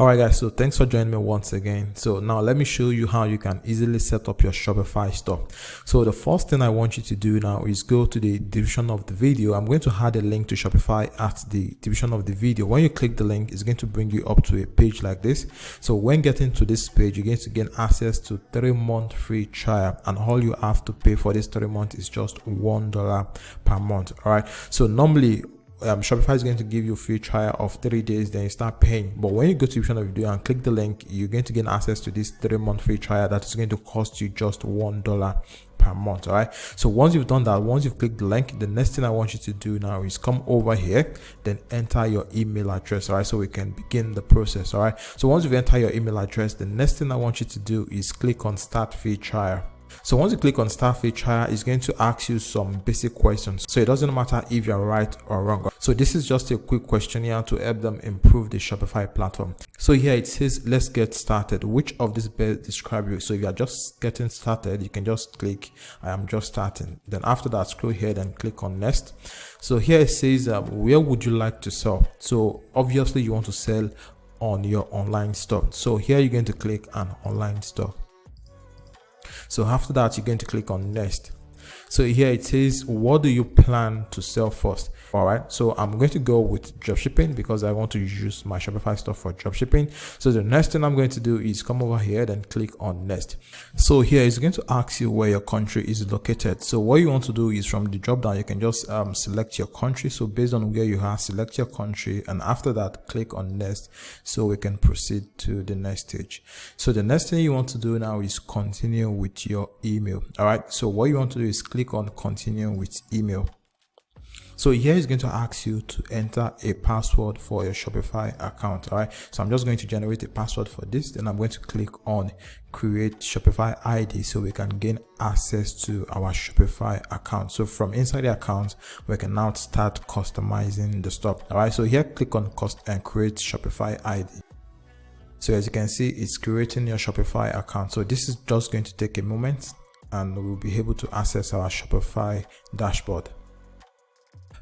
Alright guys, so thanks for joining me once again. So now let me show you how you can easily set up your Shopify store. So the first thing I want you to do now is go to the description of the video. I'm going to add a link to Shopify at the description of the video. When you click the link, it's going to bring you up to a page like this. So when getting to this page, you're going to gain access to 3-month free trial, and all you have to pay for this 3 months is just $1 per month. Alright, so normally Shopify is going to give you a free trial of 3 days, then you start paying. But when you go to the description of the video and click the link, you're going to gain access to this 3-month free trial that is going to cost you just $1 per month. All right, so once you've done that, once you've clicked the link, the next thing I want you to do now is come over here, then enter your email address. All right, so we can begin the process. All right, so once you've entered your email address, the next thing I want you to do is click on start free trial. So once you click on start free trial, it's going to ask you some basic questions. So it doesn't matter if you're right or wrong. So this is just a quick questionnaire to help them improve the Shopify platform. So here it says, let's get started. Which of these best describe you? So if you are just getting started, you can just click I am just starting. Then after that, scroll here and click on next. So here it says, where would you like to sell? So obviously you want to sell on your online store. So here you're going to click an online store. So after that, you're going to click on next. So here it says, what do you plan to sell first? All right, so I'm going to go with dropshipping because I want to use my Shopify store for dropshipping. So the next thing I'm going to do is come over here, then click on next. So here it's going to ask you where your country is located. So what you want to do is from the drop down, you can just select your country. So based on where you are, select your country, and after that, click on next so we can proceed to the next stage. So the next thing you want to do now is continue with your email. All right, so what you want to do is click on continue with email. So here is going to ask you to enter a password for your Shopify account. All right, so I'm just going to generate a password for this. Then I'm going to click on create Shopify ID so we can gain access to our Shopify account. So from inside the account, we can now start customizing the store. All right, so here click on create Shopify ID. So as you can see, it's creating your Shopify account. So this is just going to take a moment, and we'll be able to access our Shopify dashboard.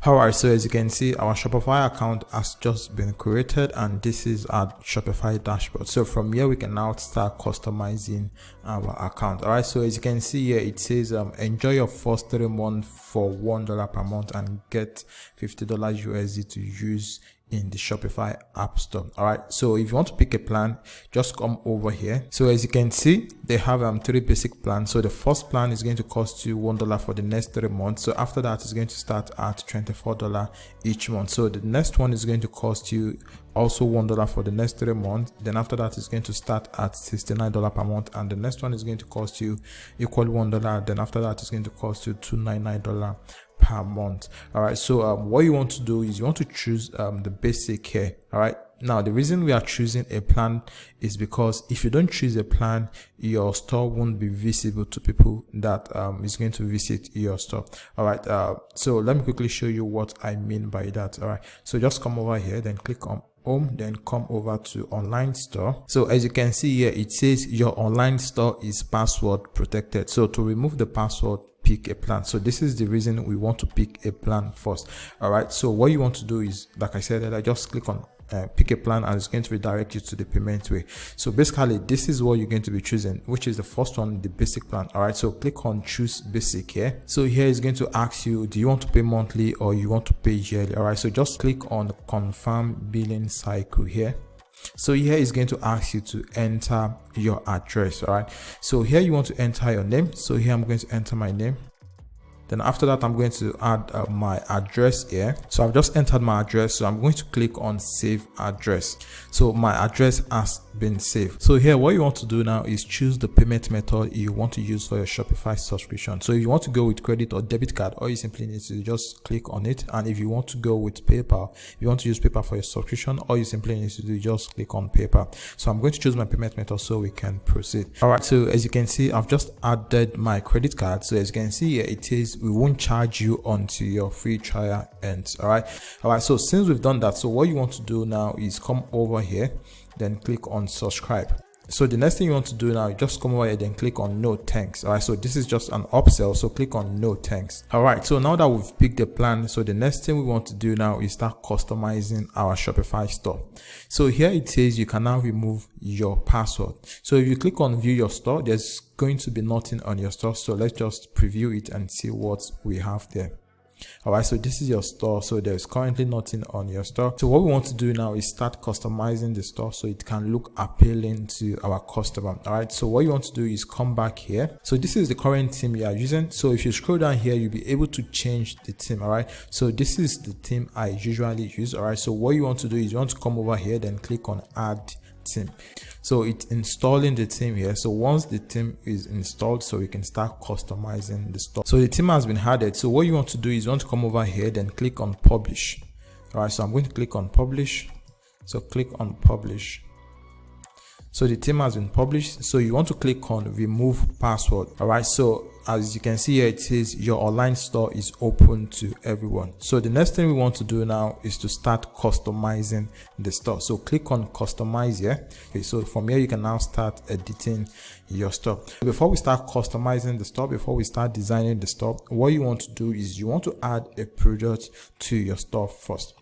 Alright, so as you can see, our Shopify account has just been created, and this is our Shopify dashboard. So from here, we can now start customizing our account. Alright, so as you can see here, it says enjoy your first 3 months for $1 per month and get $50 USD to use in the Shopify app store. All right, so if you want to pick a plan, just come over here. So as you can see, they have 3 basic plans. So the first plan is going to cost you $1 for the next 3 months. So after that, it's going to start at $24 each month. So the next one is going to cost you also $1 for the next 3 months. Then after that, it's going to start at $69 per month, and the next one is going to cost you equal $1. Then after that, it's going to cost you $299 per month. All right, so what you want to do is you want to choose the basic here. All right, now the reason we are choosing a plan is because if you don't choose a plan, your store won't be visible to people that is going to visit your store. All right, so let me quickly show you what I mean by that. All right, so just come over here, then click on home, then come over to online store. So as you can see here, it says your online store is password protected. So to remove the password, pick a plan. So this is the reason we want to pick a plan first. All right, so what you want to do is, like I said, I just click on pick a plan, and it's going to redirect you to the payment way. So basically, this is what you're going to be choosing, which is the first one, the basic plan. All right, so click on choose basic here. So here is going to ask you, do you want to pay monthly or you want to pay yearly? All right, so just click on confirm billing cycle here. So here is going to ask you to enter your address. All right, so here you want to enter your name. So here I'm going to enter my name. Then after that, I'm going to add my address here. So I've just entered my address. So I'm going to click on save address. So my address has been saved. So here, what you want to do now is choose the payment method you want to use for your Shopify subscription. So if you want to go with credit or debit card, all you simply need to just click on it. And if you want to go with PayPal, if you want to use PayPal for your subscription, all you simply need to do is just click on PayPal. So I'm going to choose my payment method so we can proceed. All right, so as you can see, I've just added my credit card. So as you can see here, it says we won't charge you until your free trial ends. All right, so since we've done that, so what you want to do now is come over here, then click on subscribe. So the next thing you want to do now, you just come over here and click on no thanks. All right, so this is just an upsell, so click on no thanks. All right, so now that we've picked the plan, so the next thing we want to do now is start customizing our Shopify store. So here it says you can now remove your password. So if you click on view your store, there's going to be nothing on your store. So let's just preview it and see what we have there. All right, so this is your store. So there's currently nothing on your store. So what we want to do now is start customizing the store so it can look appealing to our customer. All right, so what you want to do is come back here. So this is the current theme you are using. So if you scroll down here, you'll be able to change the theme. All right, so this is the theme I usually use. All right, so what you want to do is you want to come over here, then click on add theme. So it's installing the theme here. So once the theme is installed, so we can start customizing the store. So the theme has been added. So what you want to do is you want to come over here, then click on publish. All right, so I'm going to click on publish. So click on publish. So the theme has been published. So you want to click on remove password. All right, so as you can see here, it says your online store is open to everyone. So the next thing we want to do now is to start customizing the store. So click on customize here. Okay, so from here you can now start editing your store. Before we start customizing the store, before we start designing the store, what you want to do is you want to add a product to your store first.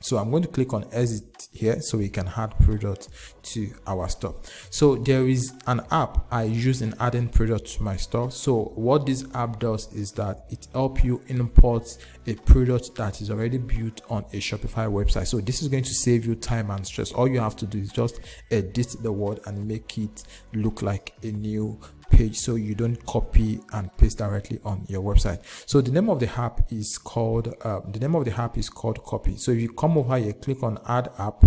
So I'm going to click on exit here so we can add product to our store. So there is an app I use in adding product to my store. So what this app does is that it helps you import a product that is already built on a Shopify website. So this is going to save you time and stress. All you have to do is just edit the word and make it look like a new page, so you don't copy and paste directly on your website. So the name of the app is called Copy. So if you come over here, click on add app.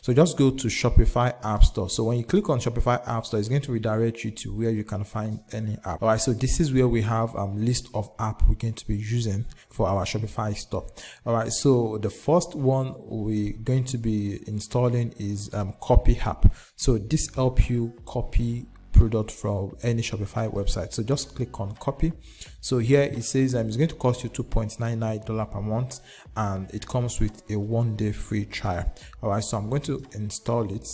So just go to Shopify App Store. So when you click on Shopify App Store, it's going to redirect you to where you can find any app. All right, so this is where we have list of app we're going to be using for our Shopify store. All right, so the first one we're going to be installing is Copy app. So this helps you copy product from any Shopify website. So just click on copy. So here it says it's going to cost you $2.99 per month, and it comes with a 1-day free trial. All right, so I'm going to install it.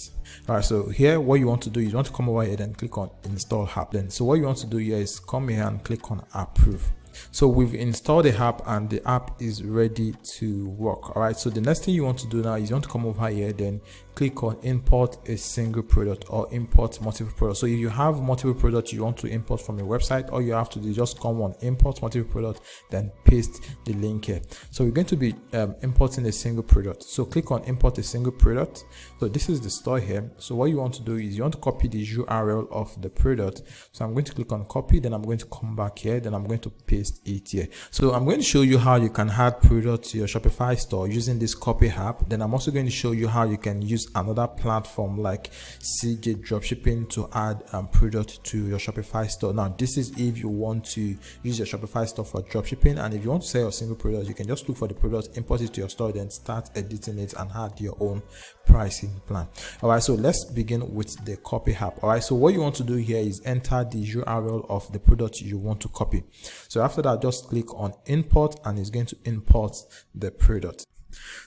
All right, so here what you want to do is you want to come over here and click on install app. Then so what you want to do here is come here and click on approve. So we've installed the app and the app is ready to work. All right, so the next thing you want to do now is you want to come over here, then click on import a single product or import multiple products. So if you have multiple products you want to import from your website, all you have to do is just come on import multiple product, then paste the link here. So we're going to be importing a single product. So click on import a single product. So this is the store here. So what you want to do is you want to copy the URL of the product. So I'm going to click on copy, then I'm going to come back here, then I'm going to paste it here. So I'm going to show you how you can add products to your Shopify store using this Copy app. Then I'm also going to show you how you can use another platform like CJ Dropshipping to add product to your Shopify store. Now this is if you want to use your Shopify store for dropshipping, and if you want to sell a single product, you can just look for the product, import it to your store, then start editing it and add your own pricing plan. All right, so let's begin with the Copy app. All right, so what you want to do here is enter the URL of the product you want to copy. So after that, just click on import and it's going to import the product.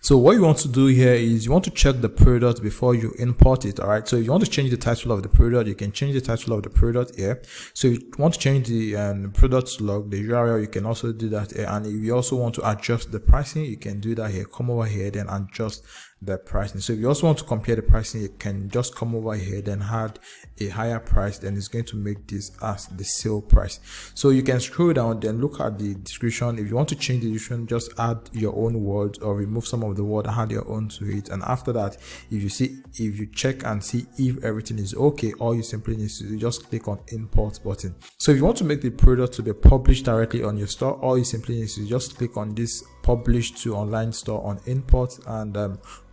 So what you want to do here is you want to check the product before you import it. All right, so if you want to change the title of the product, you can change the title of the product here. So if you want to change the product log, the URL, you can also do that here. And if you also want to adjust the pricing, you can do that here. Come over here, then adjust the pricing. So if you also want to compare the pricing, you can just come over here, then add a higher price, then it's going to make this as the sale price. So you can scroll down, then look at the description. If you want to change the description, just add your own words or remove some of the word, add your own to it. And after that, if you check and see if everything is okay, all you simply need to do, just click on import button. So if you want to make the product to be published directly on your store, all you simply need to just click on this publish to online store on import, and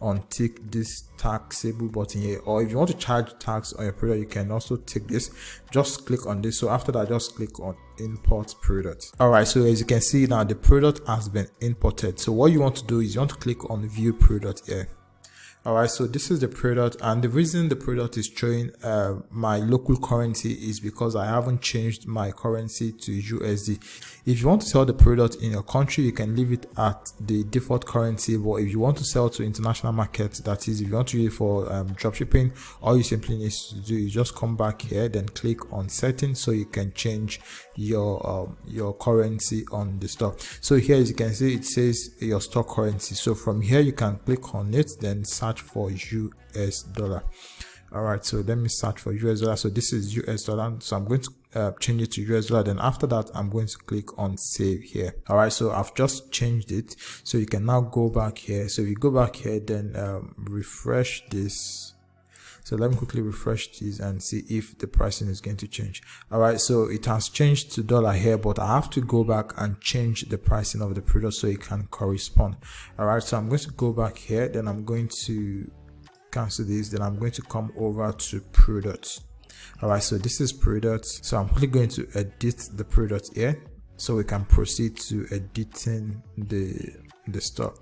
on tick this taxable button here. Or if you want to charge tax on your product, you can also tick this. Just click on this. So after that, just click on import product. All right, so as you can see now, the product has been imported. So what you want to do is you want to click on view product here. All right, so this is the product, and the reason the product is showing my local currency is because I haven't changed my currency to USD. If you want to sell the product in your country, you can leave it at the default currency, but if you want to sell to international markets, that is, if you want to use it for dropshipping, all you simply need to do is just come back here, then click on settings, so you can change your currency on the store. So here, as you can see, it says your store currency. So from here, you can click on it, then search for US dollar. All right, so let me search for US dollar. So this is US dollar, so I'm going to change it to US dollar. Then after that, I'm going to click on save here. All right, so I've just changed it, so you can now go back here. So if you go back here, then refresh this. So let me quickly refresh this and see if the pricing is going to change. All right, so it has changed to dollar here, but I have to go back and change the pricing of the product so it can correspond. All right, so I'm going to go back here, then I'm going to cancel this, then I'm going to come over to products. All right, so this is products. So I'm quickly going to edit the product here, so we can proceed to editing the store.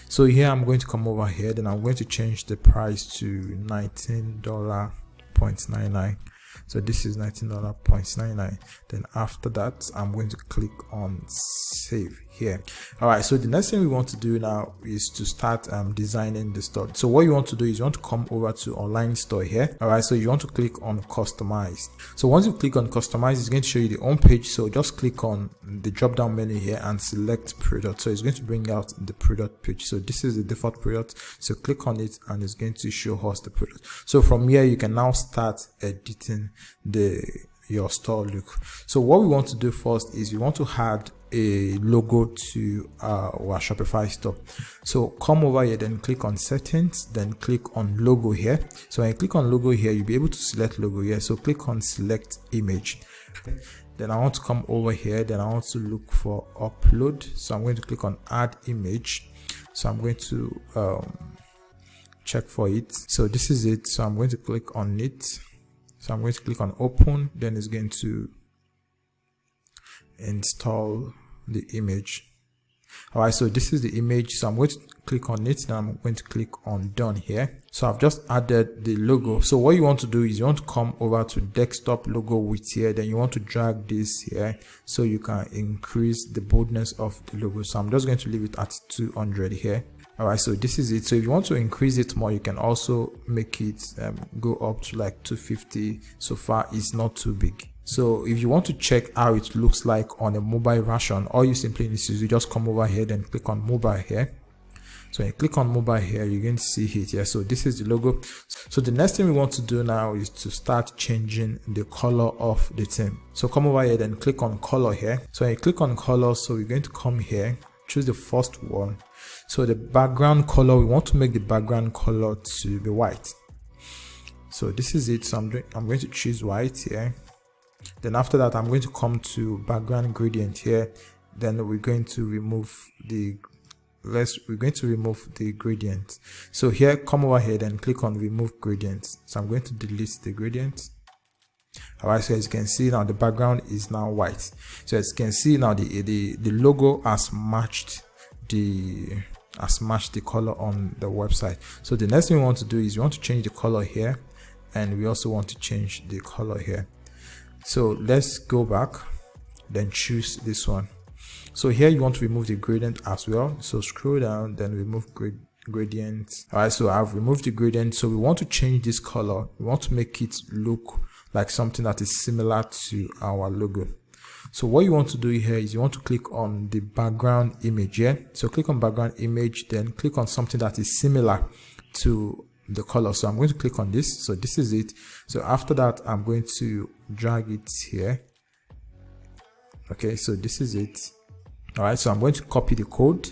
So here I'm going to come over here, then I'm going to change the price to $19.99. So this is $19.99. Then after that, I'm going to click on save here. All right, so the next thing we want to do now is to start designing the store. So what you want to do is you want to come over to online store here. All right, so you want to click on customize. So once you click on customize, it's going to show you the home page. So just click on the drop down menu here and select product. So it's going to bring out the product page. So this is the default product, so click on it and it's going to show us the product. So from here, you can now start editing your store look. So what we want to do first is we want to add a logo to our Shopify store. So come over here, then click on settings, then click on logo here. So when you click on logo here, you'll be able to select logo here. So click on select image. Then I want to come over here, then I want to look for upload. So I'm going to click on add image. So I'm going to check for it. So this is it. So I'm going to click on it. So I'm going to click on open, then it's going to install the image. All right, so this is the image. So I'm going to click on it, then I'm going to click on done here. So I've just added the logo. So what you want to do is you want to come over to desktop logo width here, then you want to drag this here so you can increase the boldness of the logo. So I'm just going to leave it at 200 here. All right, so this is it. So if you want to increase it more, you can also make it go up to like 250. So far it's not too big. So if you want to check how it looks like on a mobile version, all you simply need to do is just come over here, then click on mobile here. So when you click on mobile here, you're going to see it here. So this is the logo. So the next thing we want to do now is to start changing the color of the theme. So come over here, then click on color here. So when you click on color, so we're going to come here, choose the first one. So the background color, we want to make the background color to be white. So this is it. So I'm going to choose white here. Then after that, I'm going to come to background gradient here. Then we're going to remove the gradient. So here, come over here, then click on remove gradient. So I'm going to delete the gradient. All right, so as you can see now, the background is now white. So as you can see now, the logo has matched the color on the website. So the next thing we want to do is we want to change the color here, and we also want to change the color here. So let's go back, then choose this one. So here you want to remove the gradient as well. So scroll down, then remove gradient. All right, so I've removed the gradient. So we want to change this color. We want to make it look like something that is similar to our logo. So what you want to do here is you want to click on the background image here. So click on background image, then click on something that is similar to the color. So I'm going to click on this. So this is it. So after that, I'm going to drag it here. Okay, so this is it. All right, so I'm going to copy the code.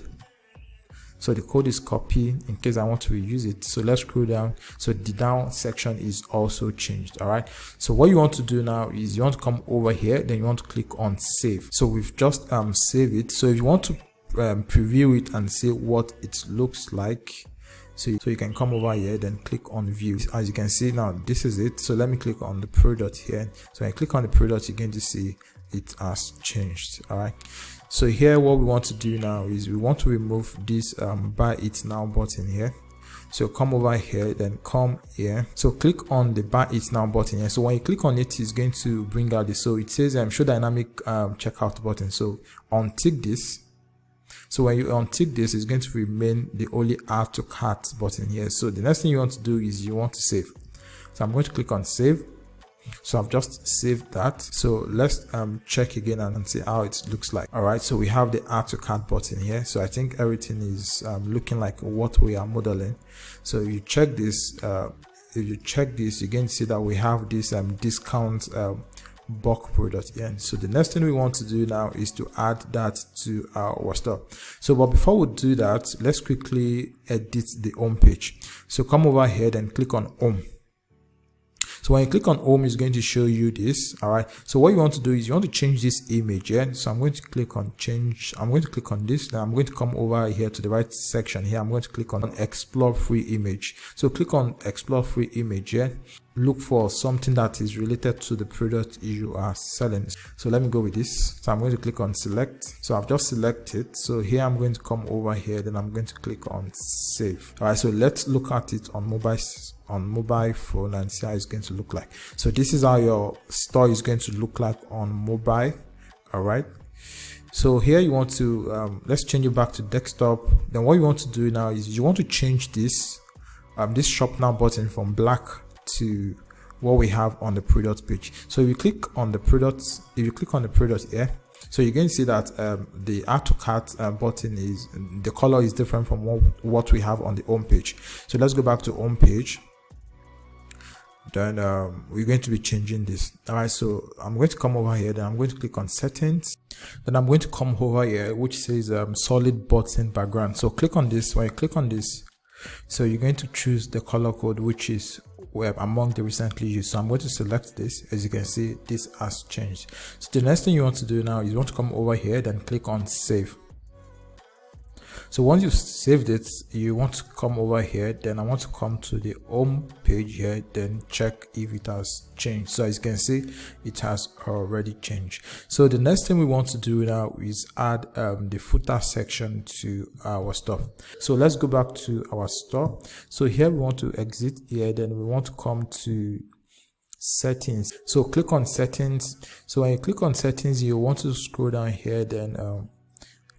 So the code is copied in case I want to reuse it. So let's scroll down. So the down section is also changed. All right, so what you want to do now is you want to come over here, then you want to click on save. So we've just saved it. So if you want to preview it and see what it looks like, so you can come over here, then click on view. As you can see now, this is it. So let me click on the product here. So when I click on the product, you're going to see it has changed. All right, so here what we want to do now is we want to remove this buy it now button here. So come over here, then come here. So click on the buy it now button here. So when you click on it, it's going to bring out this. So it says show dynamic checkout button. So untick this. So when you untick this, it's going to remain the only add to cart button here. So the next thing you want to do is you want to save. So I'm going to click on save. So I've just saved that. So let's check again and see how it looks like. All right, so we have the add to cart button here. So I think everything is looking like what we are modeling. So if you check this, you're going to see that we have this discount bulk product here. So the next thing we want to do now is to add that to our store. So but before we do that, let's quickly edit the home page. So come over here and click on home. So when you click on home, it's going to show you this. All right, so what you want to do is you want to change this image. Yeah, so I'm going to click on change. I'm going to click on this. Now I'm going to come over here to the right section here. I'm going to click on explore free image. So click on explore free image. Yeah, look for something that is related to the product you are selling. So let me go with this. So I'm going to click on select. So I've just selected. So here I'm going to come over here, then I'm going to click on save. All right, so let's look at it on mobile phone and see how it's going to look like. So this is how your store is going to look like on mobile. All right, so here you want to let's change it back to desktop. Then what you want to do now is you want to change this this shop now button from black to what we have on the product page. So if you click on the product, here, so you're going to see that the add to cart button is, the color is different from what we have on the home page. So let's go back to home page. Then we're going to be changing this. All right, so I'm going to come over here, then I'm going to click on settings, then I'm going to come over here which says solid button background. So click on this. When you click on this, so you're going to choose the color code which is among the recently used. So I'm going to select this. As you can see, this has changed. So the next thing you want to do now is you want to come over here, then click on save. So once you've saved it, you want to come over here, then I want to come to the home page here, then check if it has changed. So as you can see, it has already changed. So the next thing we want to do now is add the footer section to our store. So let's go back to our store. So here we want to exit here, then we want to come to settings. So click on settings. So when you click on settings, you want to scroll down here, then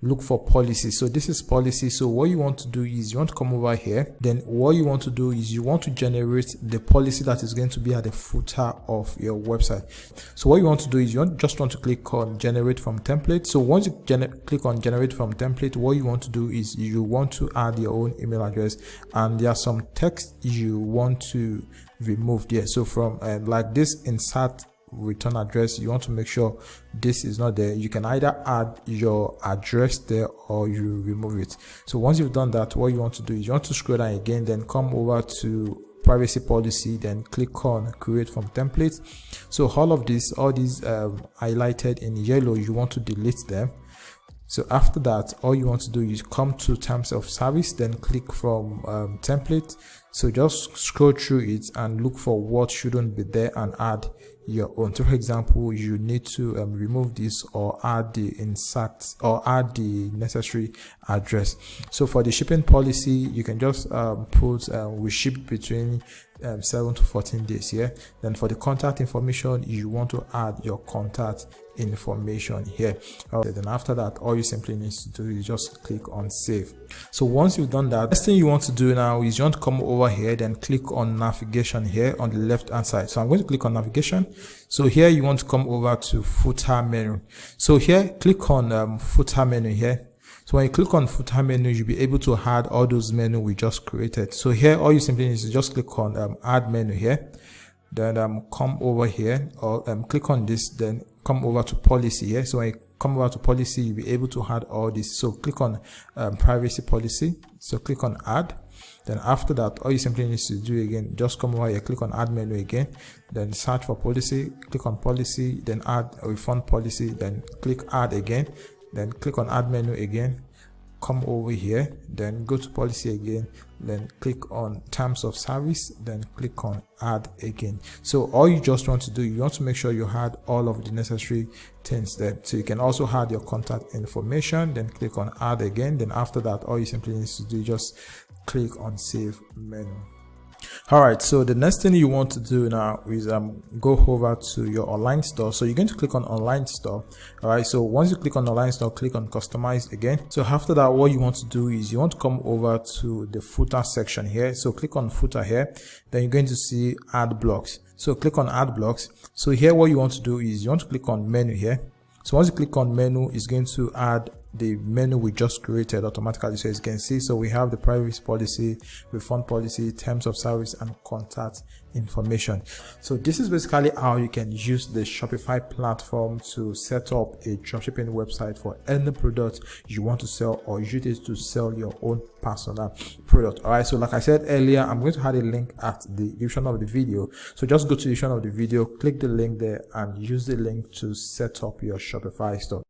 look for policy. So this is policy. So what you want to do is you want to come over here, then what you want to do is you want to generate the policy that is going to be at the footer of your website. So what you want to do is you just want to click on generate from template. So once you click on generate from template, what you want to do is you want to add your own email address, and there are some text you want to remove there. So from like this insert return address, you want to make sure this is not there. You can either add your address there or you remove it. So once you've done that, what you want to do is you want to scroll down again, then come over to privacy policy, then click on create from template. So all these highlighted in yellow, you want to delete them. So after that, all you want to do is come to terms of service, then click from template. So just scroll through it and look for what shouldn't be there and add your own. So for example, you need to remove this or add the insert or add the necessary address. So for the shipping policy, you can just put we ship between 7 to 14 days here. Then for the contact information, you want to add your contact information here. Then after that, all you simply need to do is just click on save. So once you've done that, next thing you want to do now is you want to come over here, then click on navigation here on the left hand side. So I'm going to click on navigation. So here you want to come over to footer menu. So here click on footer menu here. So when you click on footer menu, you'll be able to add all those menus we just created. So here all you simply need to just click on add menu here, then come over here or click on this, then come over to policy here. So when you come over to policy, you'll be able to add all this. So click on privacy policy. So click on add. Then after that, all you simply need to do again, just come over here, click on add menu again, then search for policy, click on policy, then add a refund policy, then click add again, then click on add menu again, come over here, then go to policy again, then click on terms of service, then click on add again. So all you just want to do, you want to make sure you had all of the necessary things there. So you can also add your contact information, then click on add again. Then after that, all you simply need to do, just click on save menu. All right, so the next thing you want to do now is go over to your online store. So you're going to click on online store. All right, so once you click on online store, click on customize again. So after that, what you want to do is you want to come over to the footer section here. So click on footer here, then you're going to see add blocks. So click on add blocks. So here what you want to do is you want to click on menu here. So once you click on menu, it's going to add the menu we just created automatically. So as you can see, so we have the privacy policy, refund policy, terms of service, and contact information. So this is basically how you can use the Shopify platform to set up a dropshipping website for any product you want to sell, or use it to sell your own personal product. All right, so like I said earlier, I'm going to add a link at the description of the video. So just go to the description of the video, click the link there, and use the link to set up your Shopify store.